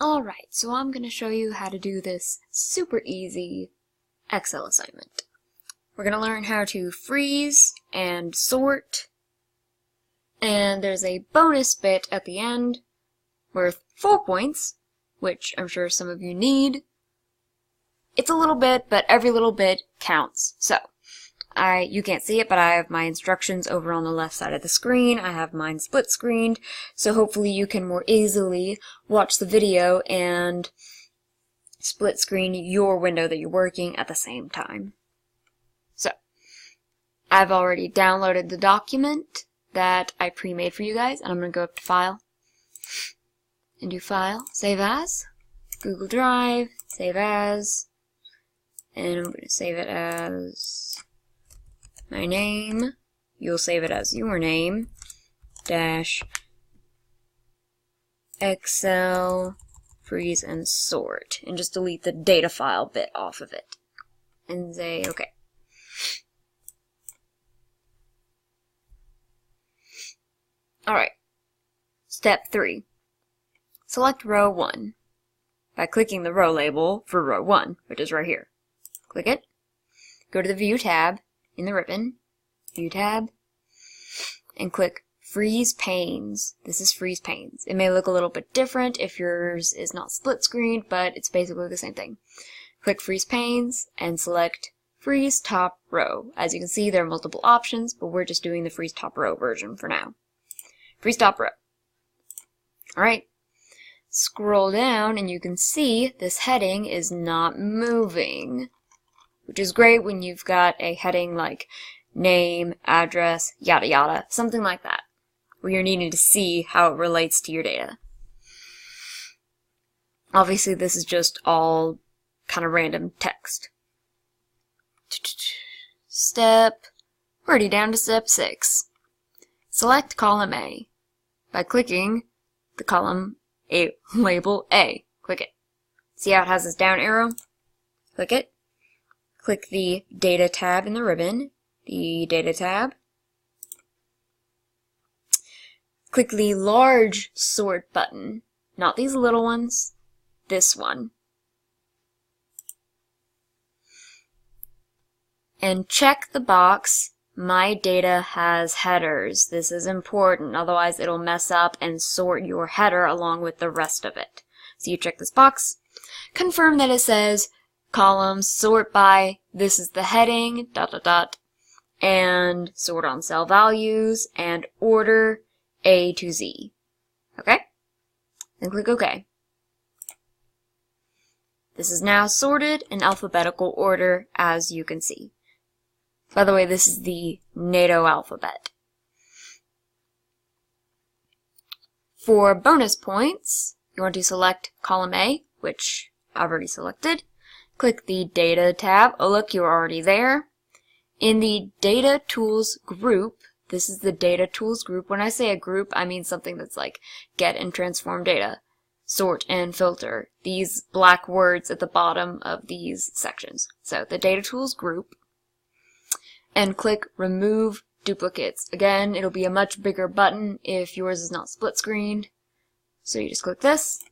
Alright, so I'm going to show you how to do this super easy Excel assignment. We're going to learn how to freeze and sort, and there's a bonus bit at the end worth 4 points, which I'm sure some of you need. It's a little bit, but every little bit counts. So, you can't see it, but I have my instructions over on the left side of the screen. I have mine split screened, so hopefully you can more easily watch the video and split screen your window that you're working at the same time. So, I've already downloaded the document that I pre-made for you guys, and I'm going to go up to File, and do File, Save As, Google Drive, Save As, and I'm going to save it as my name. You'll save it as your name, dash Excel freeze and sort, and just delete the data file bit off of it, and say OK. Alright, step 3. Select row 1 by clicking the row label for row 1, which is right here. Click it, go to the View tab in the ribbon, View tab, and click Freeze Panes. This is Freeze Panes. It may look a little bit different if yours is not split screened, but it's basically the same thing. Click Freeze Panes and select Freeze Top Row. As you can see, there are multiple options, but we're just doing the Freeze Top Row version for now. Freeze Top Row. Alright. Scroll down and you can see this heading is not moving, which is great when you've got a heading like name, address, yada yada, something like that, where you're needing to see how it relates to your data. Obviously, this is just all kind of random text. We're already down to step 6. Select column A by clicking the column A label A. Click it. See how it has this down arrow? Click it. Click the Data tab in the ribbon, the Data tab. Click the large Sort button, not these little ones, this one. And check the box, My Data Has Headers. This is important, otherwise it'll mess up and sort your header along with the rest of it. So you check this box, confirm that it says columns sort by, this is the heading, ... and sort on cell values, and order A to Z. Okay? Then click OK. This is now sorted in alphabetical order, as you can see. By the way, this is the NATO alphabet. For bonus points, you want to select column A, which I've already selected. Click the Data tab. Oh look, you're already there. In the Data Tools group, this is the Data Tools group. When I say a group, I mean something that's like get and transform data, sort and filter. These black words at the bottom of these sections. So the Data Tools group, and click Remove Duplicates. Again, it'll be a much bigger button if yours is not split screened. So you just click this.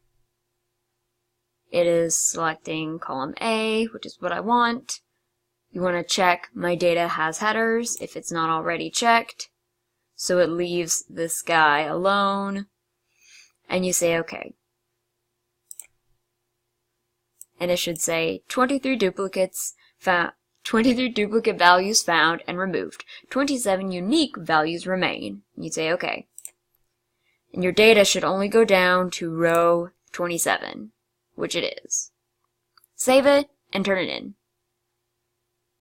It is selecting column A, which is what I want. You want to check My Data Has Headers if it's not already checked. So it leaves this guy alone. And you say OK. And it should say 23 duplicates found. 23 duplicate values found and removed. 27 unique values remain. You say OK. And your data should only go down to row 27, which it is. Save it and turn it in.